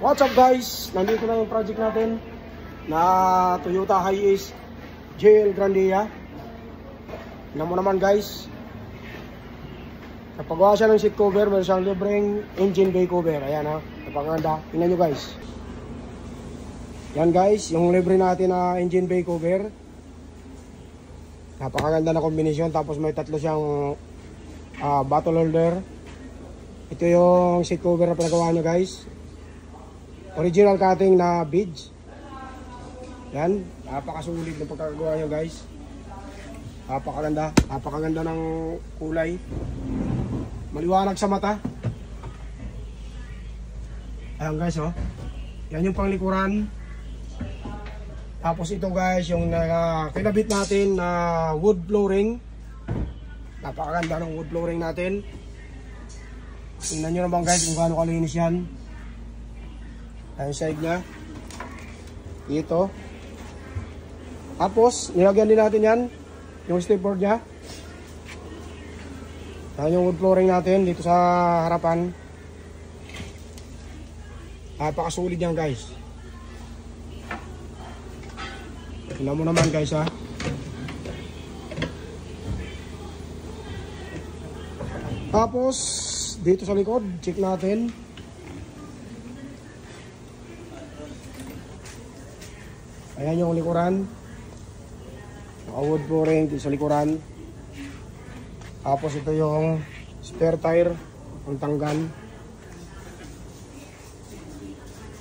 What's up guys? Nandito na yung project natin na Toyota Hiace GL Grandia. Tingnan mo naman guys, napagawa siya ng seat cover, meron siyang libreng engine bay cover. Ayan ha, napakaganda. Tingnan nyo guys. Yan guys, yung libre natin na engine bay cover. Napakaganda na kombinasyon. Tapos may tatlo siyang bottle holder. Ito yung seat cover na pinagawa nyo guys. Original cutting na beads. Yan, napakasulit ng pagkakagawa nyo guys. Napakaganda ng kulay. Maliwanag sa mata. Ayan guys oh. Yan yung panglikuran. Tapos ito guys, yung kinabit natin na wood flooring. Napakaganda ng wood flooring natin. Tingnan nyo naman guys kung gaano kalinis yan. Ayan side nya. Dito. Tapos, nilagyan din natin yan. Yung stepboard nya. Ayan yung wood flooring natin dito sa harapan. Napakasulit yan guys. Tingnan mo naman guys ha. Tapos, dito sa likod, check natin. Ayan yung likuran. Naka-wood flooring dito sa likuran. Tapos ito yung spare tire, ang tanggal.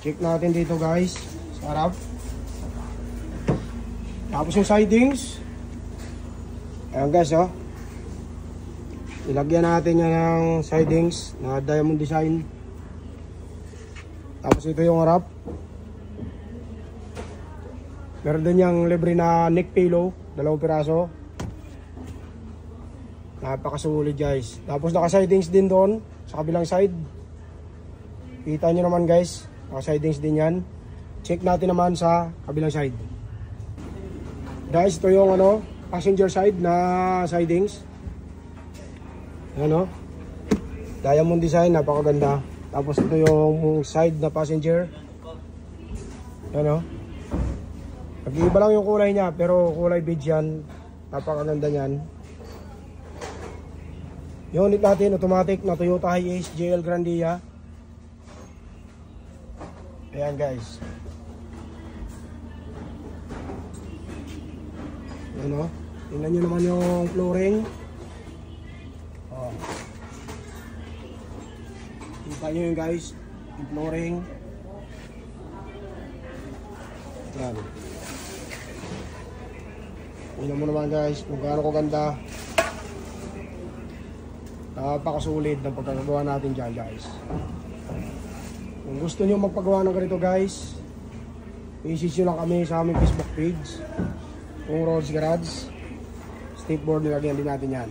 Check natin dito guys, sa harap. Tapos yung sidings. Ayan guys oh. Ilagyan natin yan ng sidings na diamond design. Tapos ito yung harap. Meron din yung libre na neck pillow, 2 piraso. Napakasulit guys. Tapos naka-sidings din doon sa kabilang side. Kita nyo naman guys, naka-sidings din yan. Check natin naman sa kabilang side. Guys, ito yung passenger side na sidings. Ano? Diamond design, napakaganda. Tapos ito yung side na passenger. Ano? Nag-iiba lang yung kulay niya, pero kulay beige yan. Napakaganda niyan. Yung unit natin, automatic na Toyota Hiace GL Grandia. Ayan guys. Ano? Tingnan nyo naman yung flooring. Oh. Kita nyo yun guys, yung flooring. Ayan. Tingnan mo naman guys kung gaano kaganda. Napakasulit ng pagkakagawa natin dyan guys. Kung gusto nyo magpagawa ng ganito guys, message nyo lang kami sa aming Facebook page, kung Rolls Garage. Stepboard, nilagyan din natin yan.